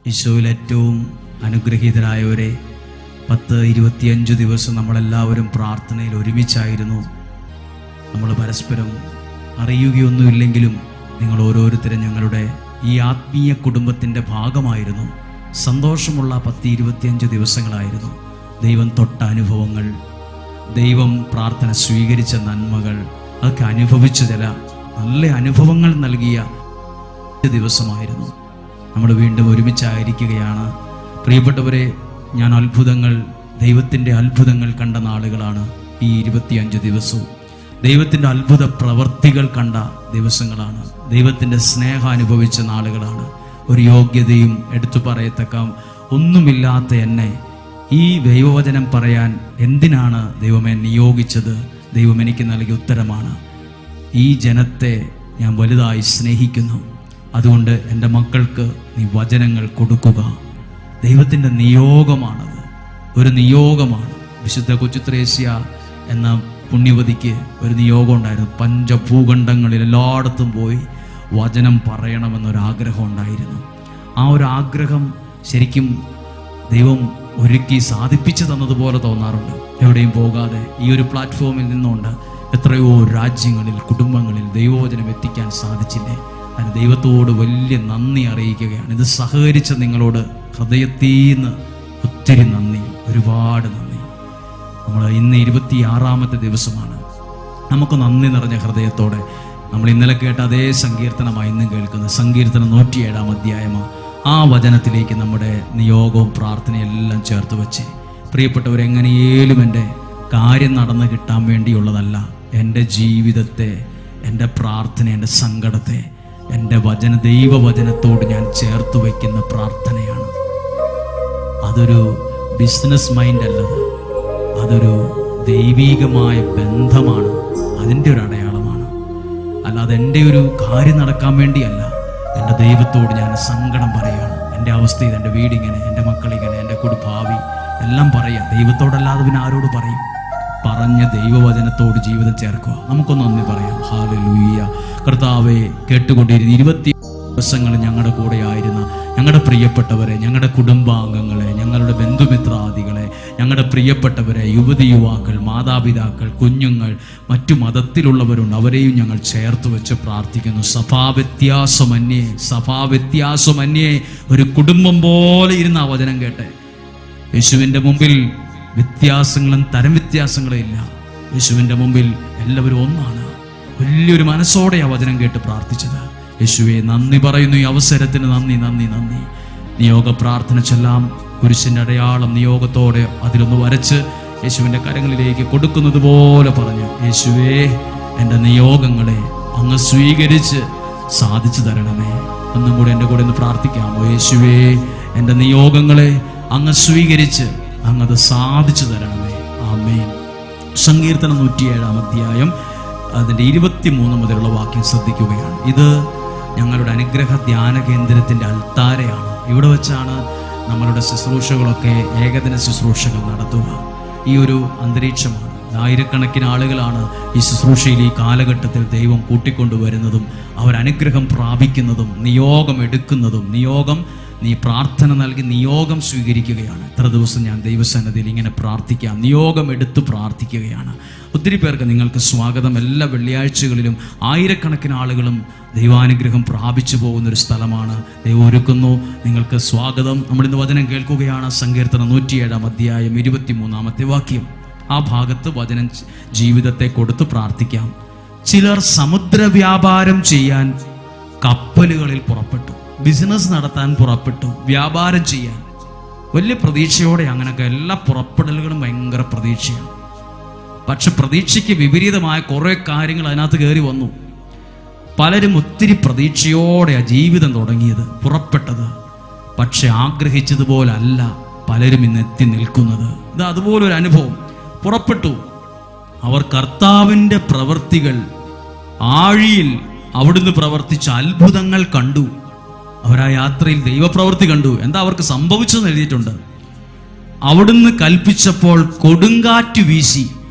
ഈശോയിൽ ഏറ്റവും അനുഗ്രഹീതരായവരെ, 10-25 ദിവസം നമ്മളെല്ലാവരും പ്രാർത്ഥനയിൽ ഒരുമിച്ചായിരുന്നു. നമ്മൾ പരസ്പരം അറിയുകയൊന്നുമില്ലെങ്കിലും നിങ്ങൾ ഓരോരുത്തരും ഞങ്ങളുടെ ഈ ആത്മീയ കുടുംബത്തിൻ്റെ ഭാഗമായിരുന്നു. സന്തോഷമുള്ള 10-25 ദിവസങ്ങളായിരുന്നു. ദൈവം തൊട്ട അനുഭവങ്ങൾ, ദൈവം പ്രാർത്ഥന സ്വീകരിച്ച നന്മകൾ, അതൊക്കെ അനുഭവിച്ച ചില നല്ല അനുഭവങ്ങൾ നൽകിയ ദിവസമായിരുന്നു. നമ്മൾ വീണ്ടും ഒരുമിച്ചായിരിക്കുകയാണ്. പ്രിയപ്പെട്ടവരെ, ഞാൻ ദൈവത്തിൻ്റെ അത്ഭുതങ്ങൾ കണ്ട നാളുകളാണ് ഈ 25 ദിവസവും. ദൈവത്തിൻ്റെ അത്ഭുത പ്രവർത്തികൾ കണ്ട ദിവസങ്ങളാണ്. ദൈവത്തിൻ്റെ സ്നേഹം അനുഭവിച്ച നാളുകളാണ്. ഒരു യോഗ്യതയും എടുത്തു പറയത്തക്ക ഒന്നുമില്ലാത്ത എന്നെ ഈ ദൈവവചനം പറയാൻ എന്തിനാണ് ദൈവമേ നിയോഗിച്ചത്? ദൈവം എനിക്ക് നൽകിയ ഉത്തരമാണ്. ഈ ജനത്തെ ഞാൻ വലുതായി സ്നേഹിക്കുന്നു. അതുകൊണ്ട് എൻ്റെ മക്കൾക്ക് നീ വചനങ്ങൾ കൊടുക്കുക. ദൈവത്തിൻ്റെ നിയോഗമാണത്, ഒരു നിയോഗമാണ്. വിശുദ്ധ കൊച്ചുത്രേസ്യ എന്ന പുണ്യവതിക്ക് ഒരു നിയോഗം ഉണ്ടായിരുന്നു. പഞ്ചഭൂഖണ്ഡങ്ങളിൽ എല്ലായിടത്തും പോയി വചനം പറയണമെന്നൊരാഗ്രഹം ഉണ്ടായിരുന്നു. ആ ഒരു ആഗ്രഹം ശരിക്കും ദൈവം ഒരുക്കി സാധിപ്പിച്ചു തന്നതുപോലെ തോന്നാറുണ്ട്. എവിടെയും പോകാതെ ഈ ഒരു പ്ലാറ്റ്ഫോമിൽ നിന്നുകൊണ്ട് എത്രയോ രാജ്യങ്ങളിൽ, കുടുംബങ്ങളിൽ ദൈവവചനം എത്തിക്കാൻ സാധിച്ചില്ലേ? അതിന് ദൈവത്തോട് വലിയ നന്ദി അറിയിക്കുകയാണ്. ഇത് സഹകരിച്ച നിങ്ങളോട് ഹൃദയത്തിൽ നിന്ന് ഒത്തിരി നന്ദി, ഒരുപാട് നന്ദി. നമ്മൾ ഇന്ന് 26ാമത്തെ ദിവസമാണ്. നമുക്ക് നന്ദി നിറഞ്ഞ ഹൃദയത്തോടെ നമ്മൾ ഇന്നലെ കേട്ട അതേ സങ്കീർത്തനമായി ഇന്നും കേൾക്കുന്നത്. സങ്കീർത്തനം 107-ാം അധ്യായമാണ്. ആ വചനത്തിലേക്ക് നമ്മുടെ നിയോഗവും പ്രാർത്ഥനയെല്ലാം ചേർത്ത് വെച്ച്, പ്രിയപ്പെട്ടവരെങ്ങനെയേലും എൻ്റെ കാര്യം നടന്നു കിട്ടാൻ വേണ്ടിയുള്ളതല്ല, എൻ്റെ ജീവിതത്തെ, എൻ്റെ പ്രാർത്ഥന, എൻ്റെ സങ്കടത്തെ എൻ്റെ ദൈവവചനത്തോട് ഞാൻ ചേർത്ത് വയ്ക്കുന്ന പ്രാർത്ഥനയാണ്. അതൊരു ബിസിനസ് മൈൻഡ് അല്ലത്, അതൊരു ദൈവീകമായ ബന്ധമാണ്. അതിൻ്റെ ഒരു അടയാളമാണ്. അല്ലാതെ എൻ്റെ ഒരു കാര്യം നടക്കാൻ വേണ്ടിയല്ല. എൻ്റെ ദൈവത്തോട് ഞാൻ സങ്കടം പറയുകയാണ്. എൻ്റെ അവസ്ഥ ഇത്, എൻ്റെ വീടിങ്ങനെ, എൻ്റെ മക്കളിങ്ങനെ, എൻ്റെ ഭാവി എല്ലാം പറയാം. ദൈവത്തോടല്ലാതെ പിന്നെ ആരോട് പറയും? പറഞ്ഞ ദൈവവചനത്തോട് ജീവിതം ചേർക്കുക. നമുക്കൊന്ന് നന്ദി പറയാം. ഹല്ലേലൂയ. കർത്താവേ, കേട്ടുകൊണ്ടിരുന്ന 20 ദിവസങ്ങൾ ഞങ്ങളുടെ കൂടെ ആയിരുന്ന ഞങ്ങളുടെ പ്രിയപ്പെട്ടവരെ, ഞങ്ങളുടെ കുടുംബാംഗങ്ങളെ, ഞങ്ങളുടെ ബന്ധുമിത്രാദികളെ, ഞങ്ങളുടെ പ്രിയപ്പെട്ടവരെ, യുവതി യുവാക്കൾ, മാതാപിതാക്കൾ, കുഞ്ഞുങ്ങൾ, മറ്റു മതത്തിലുള്ളവരുണ്ട്, അവരെയും ഞങ്ങൾ ചേർത്ത് വെച്ച് പ്രാർത്ഥിക്കുന്നു. സഭാവ്യത്യാസമന്യേ ഒരു കുടുംബം പോലെ ഇരുന്ന ആ വചനം കേട്ടെ. യേശുവിൻ്റെ മുമ്പിൽ വ്യത്യാസങ്ങളും തരം വ്യത്യാസങ്ങളും ഇല്ല. യേശുവിൻ്റെ മുമ്പിൽ എല്ലാവരും ഒന്നാണ്. വലിയൊരു മനസ്സോടെ ആ വചനം കേട്ട് പ്രാർത്ഥിച്ചത്. യേശുവെ, നന്ദി പറയുന്നു. ഈ അവസരത്തിന് നന്ദി. നിയോഗ പ്രാർത്ഥന ചൊല്ലാം. കുരിശിൻ്റെ അടയാളം നിയോഗത്തോടെ അതിലൊന്ന് വരച്ച് യേശുവിൻ്റെ കരങ്ങളിലേക്ക് കൊടുക്കുന്നത് പോലെ പറഞ്ഞു, യേശുവേ, എൻ്റെ നിയോഗങ്ങളെ അങ്ങ് സ്വീകരിച്ച് സാധിച്ചു തരണമേ. ഒന്നും കൂടെ എൻ്റെ കൂടെ ഒന്ന് പ്രാർത്ഥിക്കാമോ? യേശുവേ, എൻ്റെ നിയോഗങ്ങളെ അങ്ങ് സ്വീകരിച്ച് അങ്ങത് സാധിച്ചു തരണമേ. ആമേൻ. സങ്കീർത്തനം 107-ാം അധ്യായം അതിൻ്റെ 23 മുതലുള്ള വാക്യം ശ്രദ്ധിക്കുകയാണ്. ഇത് ഞങ്ങളുടെ അനുഗ്രഹ ധ്യാന കേന്ദ്രത്തിൻ്റെ അൾത്താരയാണ്. ഇവിടെ വെച്ചാണ് നമ്മളുടെ ശുശ്രൂഷകളൊക്കെ, ഏകദിന ശുശ്രൂഷകൾ നടത്തുക. ഈ ഒരു അന്തരീക്ഷമാണ്. ആയിരക്കണക്കിന് ആളുകളാണ് ഈ ശുശ്രൂഷയിൽ ഈ കാലഘട്ടത്തിൽ ദൈവം കൂട്ടിക്കൊണ്ടുവരുന്നതും അവരനുഗ്രഹം പ്രാപിക്കുന്നതും നിയോഗം എടുക്കുന്നതും. നീ പ്രാർത്ഥന നൽകി നിയോഗം സ്വീകരിക്കുകയാണ്. എത്ര ദിവസം ഞാൻ ദൈവസന്നിധിയിൽ ഇങ്ങനെ പ്രാർത്ഥിക്കാം, നിയോഗം എടുത്ത് പ്രാർത്ഥിക്കുകയാണ്. ഒത്തിരി പേർക്ക് നിങ്ങൾക്ക് സ്വാഗതം. എല്ലാ വെള്ളിയാഴ്ചകളിലും ആയിരക്കണക്കിന് ആളുകളും ദൈവാനുഗ്രഹം പ്രാപിച്ചു പോകുന്നൊരു സ്ഥലമാണ്. ദൈവം ഒരുക്കുന്നു. നിങ്ങൾക്ക് സ്വാഗതം. നമ്മളിന്ന് വചനം കേൾക്കുകയാണ്. സങ്കീർത്തനം 107-ാം അധ്യായം 23-ാമത്തെ വാക്യം. ആ ഭാഗത്ത് വചനം ജീവിതത്തെ കൊടുത്ത് പ്രാർത്ഥിക്കാം. ചിലർ സമുദ്ര വ്യാപാരം ചെയ്യാൻ കപ്പലുകളിൽ പുറപ്പെട്ടു. ബിസിനസ് നടത്താൻ പുറപ്പെട്ടു, വ്യാപാരം ചെയ്യാൻ വലിയ പ്രതീക്ഷയോടെ. അങ്ങനെയൊക്കെ എല്ലാ പുറപ്പെടലുകളും ഭയങ്കര പ്രതീക്ഷയാണ്. പക്ഷെ പ്രതീക്ഷയ്ക്ക് വിപരീതമായ കുറേ കാര്യങ്ങൾ അതിനകത്ത് കയറി വന്നു. പലരും ഒത്തിരി പ്രതീക്ഷയോടെയാണ് ജീവിതം തുടങ്ങിയത്, പുറപ്പെട്ടത്. പക്ഷെ ആഗ്രഹിച്ചതുപോലെ അല്ല പലരും ഇന്ന് എത്തി നിൽക്കുന്നത്. ഇത് അതുപോലൊരു അനുഭവം. പുറപ്പെട്ടു, അവർ കർത്താവിൻ്റെ പ്രവൃത്തികൾ ആഴിയിൽ അവിടുന്ന് പ്രവർത്തിച്ച അത്ഭുതങ്ങൾ കണ്ടു. അവർ ആ യാത്രയിൽ ദൈവപ്രവൃത്തി കണ്ടു. എന്താ അവർക്ക് സംഭവിച്ചതെന്ന് എഴുതിയിട്ടുണ്ട്. അവിടുന്ന് കൽപ്പിച്ചപ്പോൾ കൊടുങ്കാറ്റ് വീശി.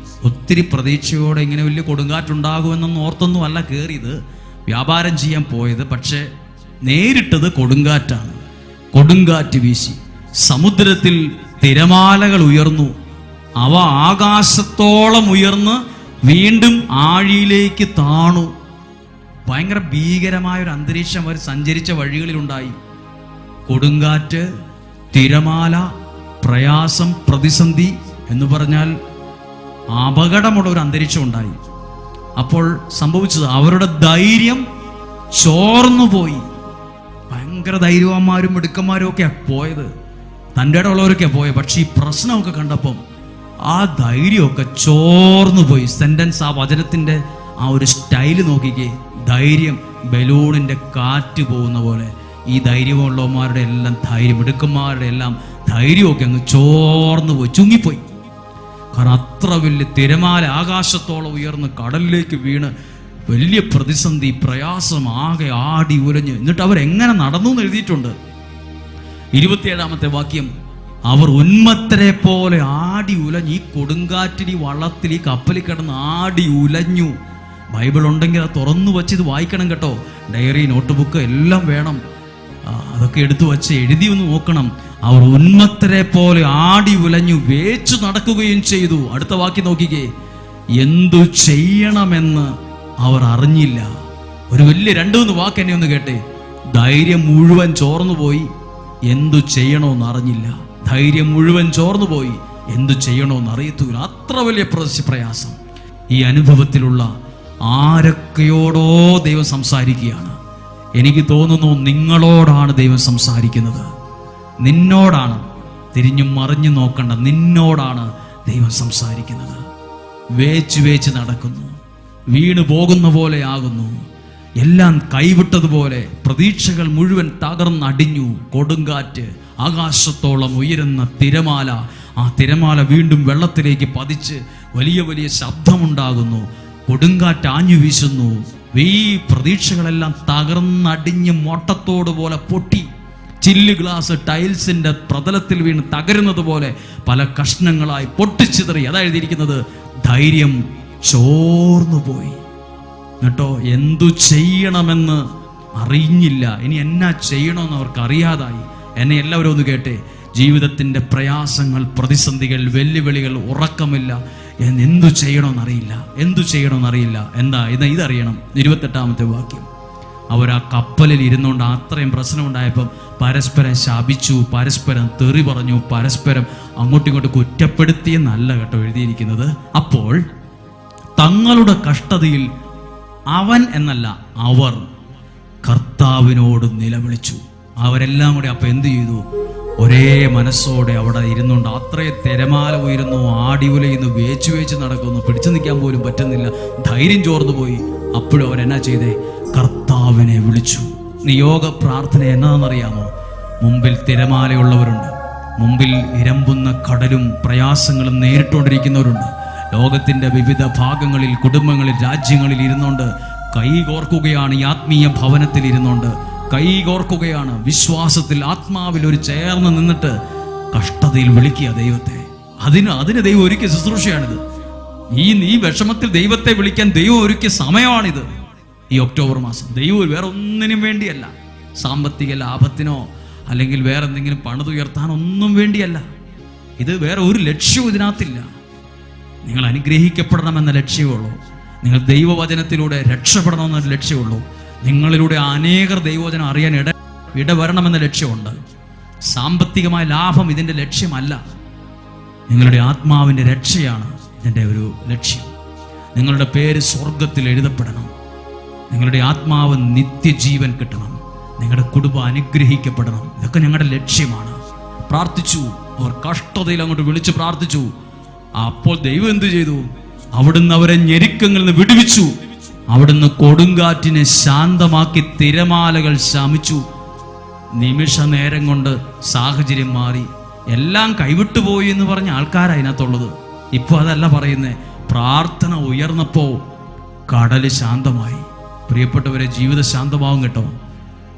ഒത്തിരി പ്രതീക്ഷയോടെ ഇങ്ങനെ വലിയ കൊടുങ്കാറ്റുണ്ടാകുമെന്നൊന്നും ഓർത്തൊന്നും അല്ല കയറിയത്, വ്യാപാരം ചെയ്യാൻ പോയത്. പക്ഷെ നേരിട്ടത് കൊടുങ്കാറ്റാണ്. കൊടുങ്കാറ്റ് വീശി, സമുദ്രത്തിൽ തിരമാലകൾ ഉയർന്നു. അവ ആകാശത്തോളം ഉയർന്ന് വീണ്ടും ആഴിയിലേക്ക് താണു. ഭയങ്കര ഭീകരമായ ഒരു അന്തരീക്ഷം അവർ സഞ്ചരിച്ച വഴികളിലുണ്ടായി. കൊടുങ്കാറ്റ്, തിരമാല, പ്രയാസം, പ്രതിസന്ധി എന്ന് പറഞ്ഞാൽ അപകടമുള്ള ഒരു അന്തരീക്ഷം ഉണ്ടായി. അപ്പോൾ സംഭവിച്ചത്, അവരുടെ ധൈര്യം ചോർന്നുപോയി. ഭയങ്കര ധൈര്യവാന്മാരും മിടുക്കന്മാരും ഒക്കെയാ പോയത്, തൻ്റെ ഇടമുള്ളവരൊക്കെയാ പോയത്. പക്ഷെ ഈ പ്രശ്നമൊക്കെ കണ്ടപ്പം ആ ധൈര്യമൊക്കെ ചോർന്നു പോയി. സെന്റൻസ്, ആ വചനത്തിന്റെ ആ ഒരു സ്റ്റൈല് നോക്കിക്കേ. ധൈര്യം ബലൂണിന്റെ കാറ്റ് പോകുന്ന പോലെ ഈ ധൈര്യമുള്ളവന്മാരുടെ എല്ലാം ധൈര്യം, മിടുക്കന്മാരുടെ എല്ലാം ധൈര്യമൊക്കെ അങ്ങ് ചോർന്നു പോയി, ചുങ്ങിപ്പോയി. കാരണം അത്ര വലിയ തിരമാല ആകാശത്തോളം ഉയർന്ന് കടലിലേക്ക് വീണ് വലിയ പ്രതിസന്ധി, പ്രയാസം, ആകെ ആടി ഉലഞ്ഞ്. എന്നിട്ട് അവരെങ്ങനെ നടന്നു എന്ന് എഴുതിയിട്ടുണ്ട്. 27-ാമത്തെ വാക്യം, അവർ ഉന്മത്തരെ പോലെ ആടി ഉലഞ്ഞു. ഈ കൊടുങ്കാറ്റിൽ, ഈ വള്ളത്തിൽ, ഈ കപ്പലിൽ കിടന്ന് ആടി ഉലഞ്ഞു. ബൈബിൾ ഉണ്ടെങ്കിൽ അത് തുറന്നു വച്ച് ഇത് വായിക്കണം കേട്ടോ. ഡയറി, നോട്ട് ബുക്ക് എല്ലാം വേണം. അതൊക്കെ എടുത്തു വച്ച് എഴുതി ഒന്ന് നോക്കണം. അവർ ഉന്മത്തരെ പോലെ ആടി ഉലഞ്ഞു, വേച്ചു നടക്കുകയും ചെയ്തു. അടുത്ത വാക്യം നോക്കിക്കേ, എന്തു ചെയ്യണമെന്ന് അവർ അറിഞ്ഞില്ല. ഒരു വലിയ 2-3 വാക്ക് എന്നെ ഒന്ന് കേട്ടെ. ധൈര്യം മുഴുവൻ ചോർന്നു പോയി, എന്തു ചെയ്യണമെന്ന് അറിഞ്ഞില്ല. ധൈര്യം മുഴുവൻ ചോർന്നു പോയി, എന്തു ചെയ്യണമെന്ന് അറിയത്തൂല. അത്ര വലിയ പ്രയാസം. ഈ അനുഭവത്തിലുള്ള ആരൊക്കെയോടോ ദൈവം സംസാരിക്കുകയാണ്. എനിക്ക് തോന്നുന്നു നിങ്ങളോടാണ് ദൈവം സംസാരിക്കുന്നത്. നിന്നോടാണ്. തിരിഞ്ഞും മറിഞ്ഞു നോക്കണ്ട, നിന്നോടാണ് ദൈവം സംസാരിക്കുന്നത്. വേച്ച് നടക്കുന്നു, വീണു പോകുന്ന പോലെ ആകുന്നു, എല്ലാം കൈവിട്ടതുപോലെ, പ്രതീക്ഷകൾ മുഴുവൻ തകർന്നടിഞ്ഞു. കൊടുങ്കാറ്റ്, ആകാശത്തോളം ഉയരുന്ന തിരമാല, ആ തിരമാല വീണ്ടും വെള്ളത്തിലേക്ക് പതിച്ച് വലിയ വലിയ ശബ്ദമുണ്ടാകുന്നു. കൊടുങ്കാറ്റ് ആഞ്ഞു വീശുന്നു. ഈ പ്രതീക്ഷകളെല്ലാം തകർന്നടിഞ്ഞ് മോട്ടത്തോട് പോലെ പൊട്ടി. ചില്ല് ഗ്ലാസ് ടൈൽസിന്റെ പ്രതലത്തിൽ വീണ് തകരുന്നത് പോലെ പല കഷ്ണങ്ങളായി പൊട്ടിച്ചിതറി. അതാ എഴുതിയിരിക്കുന്നത്, ധൈര്യം ചോർന്നുപോയി. കേട്ടോ, എന്തു ചെയ്യണമെന്ന് അറിഞ്ഞില്ല. ഇനി എന്നാ ചെയ്യണമെന്ന് അവർക്ക് അറിയാതായി. എന്നെ എല്ലാവരും ഒന്ന് കേട്ടെ. ജീവിതത്തിൻ്റെ പ്രയാസങ്ങൾ, പ്രതിസന്ധികൾ, വെല്ലുവിളികൾ, ഉറക്കമില്ല, എന്തു ചെയ്യണമെന്നറിയില്ല, എന്തു ചെയ്യണമെന്നറിയില്ല. എന്താ ഇതറിയണം. 28-ാമത്തെ വാക്യം, അവർ ആ കപ്പലിൽ ഇരുന്നുകൊണ്ട് അത്രയും പ്രശ്നം ഉണ്ടായപ്പം പരസ്പരം ശപിച്ചു, പരസ്പരം തെറി പറഞ്ഞു, പരസ്പരം അങ്ങോട്ടും ഇങ്ങോട്ടും കുറ്റപ്പെടുത്തിയെന്നല്ല കേട്ടോ എഴുതിയിരിക്കുന്നത്. അപ്പോൾ തങ്ങളുടെ കഷ്ടതയിൽ അവൻ എന്നല്ല അവർ കർത്താവിനോട് നിലവിളിച്ചു. അവരെല്ലാം കൂടി അപ്പം എന്ത് ചെയ്തു? ഒരേ മനസ്സോടെ അവിടെ ഇരുന്നുകൊണ്ട് അത്രയും തിരമാല ഉയരുന്നു, ആടി ഉലയുന്നു, വേച്ച് നടക്കുന്നു, പിടിച്ചു നിൽക്കാൻ പോലും പറ്റുന്നില്ല, ധൈര്യം ചോർന്നു പോയി. അപ്പോഴും അവരെന്നാ ചെയ്തേ? കർത്താവിനെ വിളിച്ചു. നിയോഗ പ്രാർത്ഥന എന്നാണെന്നറിയാമോ? മുമ്പിൽ തിരമാലയുള്ളവരുണ്ട്, മുമ്പിൽ ഇരമ്പുന്ന കടലും പ്രയാസങ്ങളും നേരിട്ടുകൊണ്ടിരിക്കുന്നവരുണ്ട്. ലോകത്തിൻ്റെ വിവിധ ഭാഗങ്ങളിൽ, കുടുംബങ്ങളിൽ, രാജ്യങ്ങളിൽ ഇരുന്നുകൊണ്ട് കൈകോർക്കുകയാണ്. ഈ ആത്മീയ ഭവനത്തിൽ ഇരുന്നുകൊണ്ട് കൈകോർക്കുകയാണ്. വിശ്വാസത്തിൽ, ആത്മാവിൽ ഒരു ചേർന്ന് നിന്നിട്ട് കഷ്ടതയിൽ വിളിക്കുക ദൈവത്തെ. അതിന് ദൈവം ഒരുക്കിയ ശുശ്രൂഷയാണിത്. ഈ വിഷമത്തിൽ ദൈവത്തെ വിളിക്കാൻ ദൈവം ഒരുക്കിയ സമയമാണിത്. ഈ ഒക്ടോബർ മാസം ദൈവം വേറെ ഒന്നിനും വേണ്ടിയല്ല, സാമ്പത്തിക ലാഭത്തിനോ അല്ലെങ്കിൽ വേറെ എന്തെങ്കിലും പണിതുയർത്താനോ ഒന്നും വേണ്ടിയല്ല. ഇത് വേറെ ഒരു ലക്ഷ്യവും ഇതിനകത്തില്ല. നിങ്ങൾ അനുഗ്രഹിക്കപ്പെടണമെന്ന ലക്ഷ്യമുള്ളൂ. നിങ്ങൾ ദൈവവചനത്തിലൂടെ രക്ഷപ്പെടണമെന്നൊരു ലക്ഷ്യമുള്ളൂ. നിങ്ങളിലൂടെ അനേകർ ദൈവവചനം അറിയാൻ ഇടവരണമെന്ന ലക്ഷ്യമുണ്ട്. സാമ്പത്തികമായ ലാഭം ഇതിൻ്റെ ലക്ഷ്യമല്ല. നിങ്ങളുടെ ആത്മാവിൻ്റെ രക്ഷയാണ് ഇതിൻ്റെ ഒരു ലക്ഷ്യം. നിങ്ങളുടെ പേര് സ്വർഗത്തിൽ എഴുതപ്പെടണം. നിങ്ങളുടെ ആത്മാവ് നിത്യജീവൻ കിട്ടണം. നിങ്ങളുടെ കുടുംബം അനുഗ്രഹിക്കപ്പെടണം. ഇതൊക്കെ ഞങ്ങളുടെ ലക്ഷ്യമാണ്. പ്രാർത്ഥിച്ചു. അവർ കഷ്ടതയിൽ അങ്ങോട്ട് വിളിച്ച് പ്രാർത്ഥിച്ചു. അപ്പോൾ ദൈവം എന്തു ചെയ്തു? അവിടുന്ന് അവരെ ഞെരുക്കങ്ങളിൽ നിന്ന് വിടുവിച്ചു. അവിടുന്ന് കൊടുങ്കാറ്റിനെ ശാന്തമാക്കി, തിരമാലകൾ ശമിച്ചു. നിമിഷ നേരം കൊണ്ട് സാഹചര്യം മാറി. എല്ലാം കൈവിട്ടുപോയി എന്ന് പറഞ്ഞ ആൾക്കാരാണ് അതിനകത്തുള്ളത്. ഇപ്പോൾ അതല്ല പറയുന്നത്. പ്രാർത്ഥന ഉയർന്നപ്പോൾ കടല് ശാന്തമായി. പ്രിയപ്പെട്ടവരെ, ജീവിതം ശാന്തമാവും കേട്ടോ.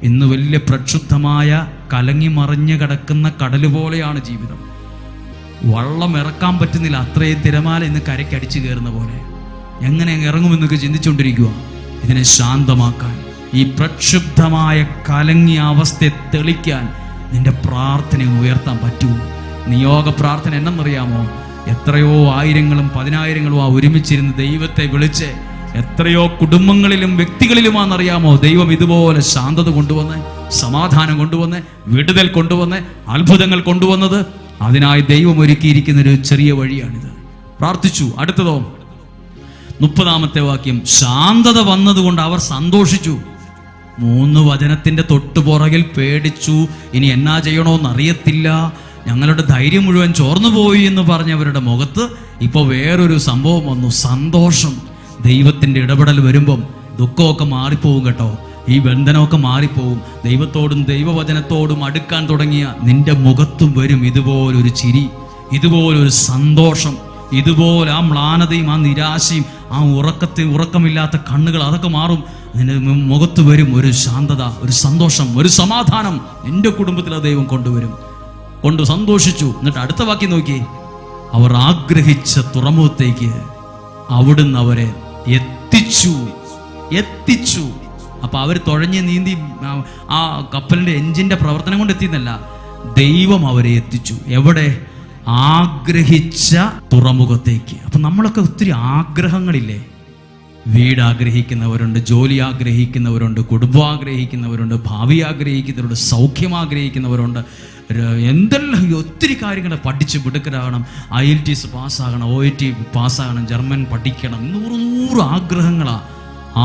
ഇന്ന് വലിയ പ്രക്ഷുബ്ധമായ കലങ്ങി മറിഞ്ഞ് കിടക്കുന്ന കടല് പോലെയാണ് ജീവിതം. വള്ളം ഇറക്കാൻ പറ്റുന്നില്ല, അത്രയും തിരമാല ഇന്ന് കരയ്ക്കടിച്ചു കയറുന്ന പോലെ. എങ്ങനെ ഇറങ്ങുമെന്നൊക്കെ ചിന്തിച്ചുകൊണ്ടിരിക്കുക. ഇതിനെ ശാന്തമാക്കാൻ, ഈ പ്രക്ഷുബ്ധമായ കലങ്ങിയ അവസ്ഥയെ തെളിക്കാൻ നിന്റെ പ്രാർത്ഥനയെ ഉയർത്താൻ പറ്റൂ. നിയോഗ പ്രാർത്ഥന എന്നറിയാമോ? എത്രയോ ആയിരങ്ങളും പതിനായിരങ്ങളും ഒരുമിച്ചിരുന്ന് ദൈവത്തെ വിളിച്ച് എത്രയോ കുടുംബങ്ങളിലും വ്യക്തികളിലുമാണെന്നറിയാമോ ദൈവം ഇതുപോലെ ശാന്തത കൊണ്ടുവന്ന്, സമാധാനം കൊണ്ടുവന്ന്, വിടുതൽ കൊണ്ടുവന്ന്, അത്ഭുതങ്ങൾ കൊണ്ടുവന്നത്. അതിനായി ദൈവം ഒരുക്കിയിരിക്കുന്നൊരു ചെറിയ വഴിയാണിത്. പ്രാർത്ഥിച്ചു. അടുത്തതോ 30-ാമത്തെ വാക്യം, ശാന്തത വന്നതുകൊണ്ട് അവർ സന്തോഷിച്ചു. 3 വചനത്തിന്റെ തൊട്ടുപുറകിൽ പേടിച്ചു, ഇനി എന്നാ ചെയ്യണോന്നറിയത്തില്ല, ഞങ്ങളുടെ ധൈര്യം മുഴുവൻ ചോർന്നുപോയി എന്ന് പറഞ്ഞവരുടെ മുഖത്ത് ഇപ്പോൾ വേറൊരു സംഭവം വന്നു, സന്തോഷം. ദൈവത്തിന്റെ ഇടപെടൽ വരുമ്പം ദുഃഖമൊക്കെ മാറിപ്പോവും കേട്ടോ. ഈ ബന്ധനമൊക്കെ മാറിപ്പോവും. ദൈവത്തോടും ദൈവവചനത്തോടും അടുക്കാൻ തുടങ്ങിയ നിന്റെ മുഖത്തും വരും ഇതുപോലൊരു ചിരി, ഇതുപോലൊരു സന്തോഷം, ഇതുപോലെ ആ മ്ലാനതയും ആ നിരാശയും ആ ഉറക്കമില്ലാത്ത കണ്ണുകൾ അതൊക്കെ മാറും. നിന്റെ മുഖത്ത് വരും ഒരു ശാന്തത, ഒരു സന്തോഷം, ഒരു സമാധാനം. നിന്റെ കുടുംബത്തിൽ ആ ദൈവം കൊണ്ടുവരും. കൊണ്ട് സന്തോഷിച്ചു. എന്നിട്ട് അടുത്ത വാക്യം നോക്കി, അവർ ആഗ്രഹിച്ച തുറമുഖത്തേക്ക് അവിടുന്ന് അവരെ എത്തിച്ചു. അപ്പൊ അവർ തുഴഞ്ഞ് നീന്തി ആ കപ്പലിന്റെ എഞ്ചിന്റെ പ്രവർത്തനം കൊണ്ട് എത്തിയെന്നല്ല, ദൈവം അവരെ എത്തിച്ചു. എവിടെ? ആഗ്രഹിച്ച തുറമുഖത്തേക്ക്. അപ്പൊ നമ്മളൊക്കെ ഒത്തിരി ആഗ്രഹങ്ങളില്ലേ? വീട് ആഗ്രഹിക്കുന്നവരുണ്ട്, ജോലി ആഗ്രഹിക്കുന്നവരുണ്ട്, കുടുംബം ആഗ്രഹിക്കുന്നവരുണ്ട്, ഭാവി ആഗ്രഹിക്കുന്നവരുണ്ട്, സൗഖ്യം ആഗ്രഹിക്കുന്നവരുണ്ട്, എന്തെല്ലാം ഒത്തിരി കാര്യങ്ങൾ. പഠിച്ച് മിടുക്കരാകണം, IELTS പാസ്സാകണം, OET പാസ്സാകണം, ജർമ്മൻ പഠിക്കണം, 100 ആഗ്രഹങ്ങളാ.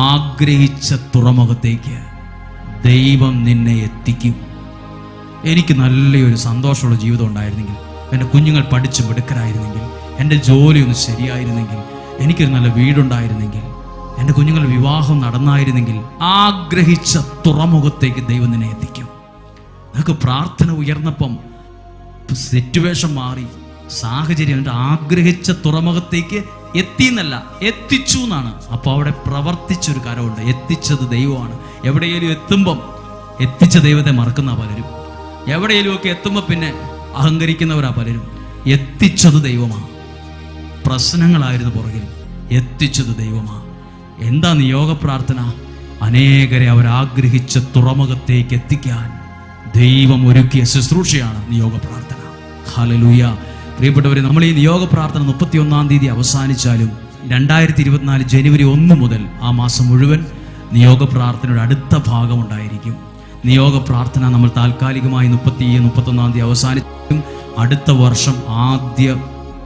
ആഗ്രഹിച്ച തുറമുഖത്തേക്ക് ദൈവം നിന്നെ എത്തിക്കും. എനിക്ക് നല്ലൊരു സന്തോഷമുള്ള ജീവിതം ഉണ്ടായിരുന്നെങ്കിൽ, എൻ്റെ കുഞ്ഞുങ്ങൾ പഠിച്ച് മിടുക്കരായിരുന്നെങ്കിൽ, എൻ്റെ ജോലി ഒന്ന് ശരിയായിരുന്നെങ്കിൽ, എനിക്കൊരു നല്ല വീടുണ്ടായിരുന്നെങ്കിൽ, എൻ്റെ കുഞ്ഞുങ്ങളുടെ വിവാഹം നടന്നായിരുന്നെങ്കിൽ, ആഗ്രഹിച്ച തുറമുഖത്തേക്ക് ദൈവം നിന്നെ എത്തിക്കും. നിനക്ക് പ്രാർത്ഥന ഉയർന്നപ്പം സിറ്റുവേഷൻ മാറി, സാഹചര്യം ആഗ്രഹിച്ച തുറമുഖത്തേക്ക് എത്തിയെന്നല്ല, എത്തിച്ചു എന്നാണ്. അപ്പൊ അവിടെ പ്രവർത്തിച്ചൊരു കാര്യമുണ്ട്. എത്തിച്ചത് ദൈവമാണ്. എവിടെയെങ്കിലും എത്തുമ്പം എത്തിച്ച ദൈവത്തെ മറക്കുന്ന പലരും, എവിടെയെങ്കിലും ഒക്കെ എത്തുമ്പോൾ പിന്നെ അഹങ്കരിക്കുന്നവരാ പലരും. എത്തിച്ചത് ദൈവമാണ്. പ്രശ്നങ്ങളായിരുന്നു പുറകിൽ, എത്തിച്ചത് ദൈവമാണ്. എന്താ നിയോഗ പ്രാർത്ഥന? അനേകരെ അവരാഗ്രഹിച്ച തുറമുഖത്തേക്ക് എത്തിക്കാൻ ദൈവം ഒരുക്കിയ ശുശ്രൂഷയാണ് നിയോഗ പ്രാർത്ഥന. ഹല്ലേലൂയ. പ്രിയപ്പെട്ടവരെ, നമ്മൾ ഈ നിയോഗ പ്രാർത്ഥന 31-ാം തീയതി അവസാനിച്ചാലും 2024 ജനുവരി 1 മുതൽ ആ മാസം മുഴുവൻ നിയോഗ പ്രാർത്ഥനയുടെ അടുത്ത ഭാഗം ഉണ്ടായിരിക്കും. നിയോഗ പ്രാർത്ഥന നമ്മൾ താൽക്കാലികമായി 31-ാം തീയതി അവസാനിച്ചും അടുത്ത വർഷം ആദ്യ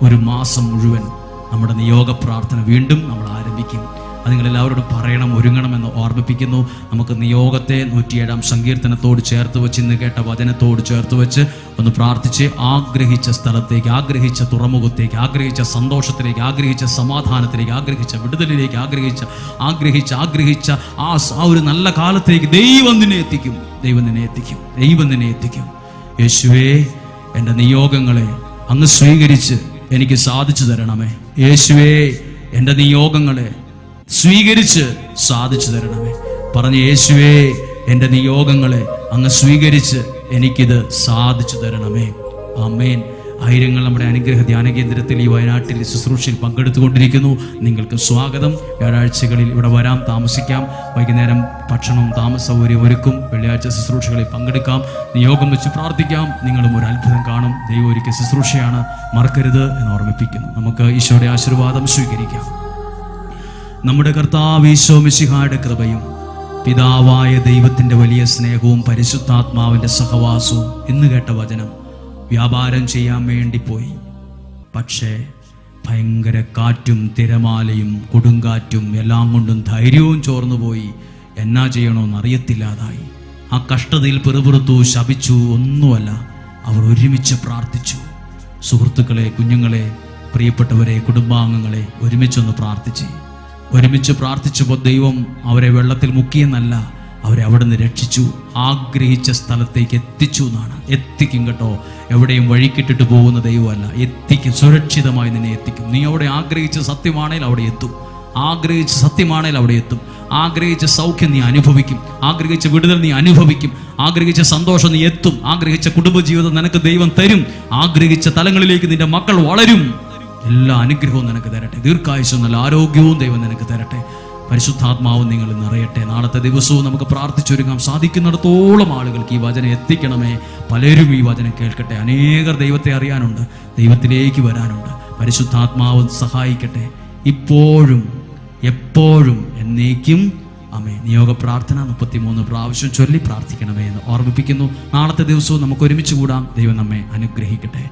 ഒരു മാസം മുഴുവൻ നമ്മുടെ നിയോഗ പ്രാർത്ഥന വീണ്ടും നമ്മൾ ആരംഭിക്കും. അത് നിങ്ങളെല്ലാവരോടും പറയണം, ഒരുങ്ങണമെന്ന് ഓർമ്മിപ്പിക്കുന്നു. നമുക്ക് നിയോഗത്തെ 107-ാം സങ്കീർത്തനത്തോട് ചേർത്ത് വെച്ച്, ഇന്ന് കേട്ട വചനത്തോട് ചേർത്ത് വെച്ച് ഒന്ന് പ്രാർത്ഥിച്ച് ആഗ്രഹിച്ച സ്ഥലത്തേക്ക്, ആഗ്രഹിച്ച തുറമുഖത്തേക്ക്, ആഗ്രഹിച്ച സന്തോഷത്തിലേക്ക്, ആഗ്രഹിച്ച സമാധാനത്തിലേക്ക്, ആഗ്രഹിച്ച വിടുതലിലേക്ക്, ആഗ്രഹിച്ച ആ ഒരു നല്ല കാലത്തേക്ക് ദൈവം നിന്നെ എത്തിക്കും. ദൈവം നിന്നെ എത്തിക്കും. യേശുവേ, എൻ്റെ നിയോഗങ്ങളെ അങ്ങ് സ്വീകരിച്ച് എനിക്ക് സാധിച്ചു തരണമേ. യേശുവേ, എൻ്റെ നിയോഗങ്ങളെ സ്വീകരിച്ച് സാധിച്ചു തരണമേ. പറഞ്ഞ്, യേശുവേ, എൻ്റെ നിയോഗങ്ങളെ അങ്ങ് സ്വീകരിച്ച് എനിക്കിത് സാധിച്ചു തരണമേ. ആമേൻ. ആയിരങ്ങൾ നമ്മുടെ അനുഗ്രഹ ധ്യാന കേന്ദ്രത്തിൽ ഈ വയനാട്ടിൽ ശുശ്രൂഷയിൽ പങ്കെടുത്തുകൊണ്ടിരിക്കുന്നു. നിങ്ങൾക്ക് സ്വാഗതം. വ്യാഴാഴ്ചകളിൽ ഇവിടെ വരാം, താമസിക്കാം. വൈകുന്നേരം ഭക്ഷണവും താമസ സൗകര്യം ഒരുക്കും. വെള്ളിയാഴ്ച ശുശ്രൂഷകളിൽ പങ്കെടുക്കാം. നിയോഗം വെച്ച് പ്രാർത്ഥിക്കാം. നിങ്ങളും ഒരു അത്ഭുതം കാണും. ദൈവം ഒരുക്കിയ ശുശ്രൂഷയാണ്, മറക്കരുത് എന്ന് ഓർമ്മിപ്പിക്കുന്നു. നമുക്ക് ഈശോയുടെ ആശീർവാദം സ്വീകരിക്കാം. നമ്മുടെ കർത്താവ് ഈശോ മിശിഹായുടെ കൃപയും പിതാവായ ദൈവത്തിൻ്റെ വലിയ സ്നേഹവും പരിശുദ്ധാത്മാവിൻ്റെ സഹവാസവും, ഇന്ന് കേട്ട വചനം, വ്യാപാരം ചെയ്യാൻ വേണ്ടി പോയി, പക്ഷേ ഭയങ്കര കാറ്റും തിരമാലയും കൊടുങ്കാറ്റും എല്ലാം കൊണ്ടും ധൈര്യവും ചോർന്നുപോയി. എന്നാ ചെയ്യണമെന്ന് അറിയത്തില്ലാതായി. ആ കഷ്ടതയിൽ പിറുപിറുത്തു, ശപിച്ചു. ഒന്നുമല്ല, അവർ ഒരുമിച്ച് പ്രാർത്ഥിച്ചു. സുഹൃത്തുക്കളെ, കുഞ്ഞുങ്ങളെ, പ്രിയപ്പെട്ടവരെ, കുടുംബാംഗങ്ങളെ, ഒരുമിച്ചൊന്ന് പ്രാർത്ഥിച്ചപ്പോൾ ദൈവം അവരെ വെള്ളത്തിൽ മുക്കിയെന്നല്ല, അവരെ അവിടെ നിന്ന് രക്ഷിച്ചു. ആഗ്രഹിച്ച സ്ഥലത്തേക്ക് എത്തിച്ചു എന്നാണ്. എത്തിക്കും കേട്ടോ. എവിടെയും വഴിക്കിട്ടിട്ട് പോകുന്ന ദൈവമല്ല, എത്തിക്കും. സുരക്ഷിതമായി നിന്നെ എത്തിക്കും. നീ അവിടെ ആഗ്രഹിച്ച സത്യമാണേൽ അവിടെ എത്തും. ആഗ്രഹിച്ച സൗഖ്യം നീ അനുഭവിക്കും. ആഗ്രഹിച്ച വിടുതൽ നീ അനുഭവിക്കും. ആഗ്രഹിച്ച സന്തോഷം നീ എത്തും. ആഗ്രഹിച്ച കുടുംബജീവിതം നിനക്ക് ദൈവം തരും. ആഗ്രഹിച്ച തലങ്ങളിലേക്ക് നിന്റെ മക്കൾ വളരും. എല്ലാ അനുഗ്രഹവും നിനക്ക് തരട്ടെ. ദീർഘായുസ്സും നല്ല ആരോഗ്യവും ദൈവം നിനക്ക് തരട്ടെ. പരിശുദ്ധാത്മാവ് നിങ്ങൾ നിറയട്ടെ. നാളത്തെ ദിവസവും നമുക്ക് പ്രാർത്ഥിച്ചൊരുങ്ങാം. സാധിക്കുന്നിടത്തോളം ആളുകൾക്ക് ഈ വചനം എത്തിക്കണമേ. പലരും ഈ വചനം കേൾക്കട്ടെ. അനേകർ ദൈവത്തെ അറിയാനുണ്ട്, ദൈവത്തിലേക്ക് വരാനുണ്ട്. പരിശുദ്ധാത്മാവ് സഹായിക്കട്ടെ, ഇപ്പോഴും എപ്പോഴും എന്നേക്കും. ആമേൻ. നിയോഗ പ്രാർത്ഥന 33 പ്രാവശ്യം ചൊല്ലി പ്രാർത്ഥിക്കണമേ എന്ന് ഓർമ്മിപ്പിക്കുന്നു. നാളത്തെ ദിവസവും നമുക്ക് ഒരുമിച്ച് കൂടാം. ദൈവം നമ്മെ അനുഗ്രഹിക്കട്ടെ.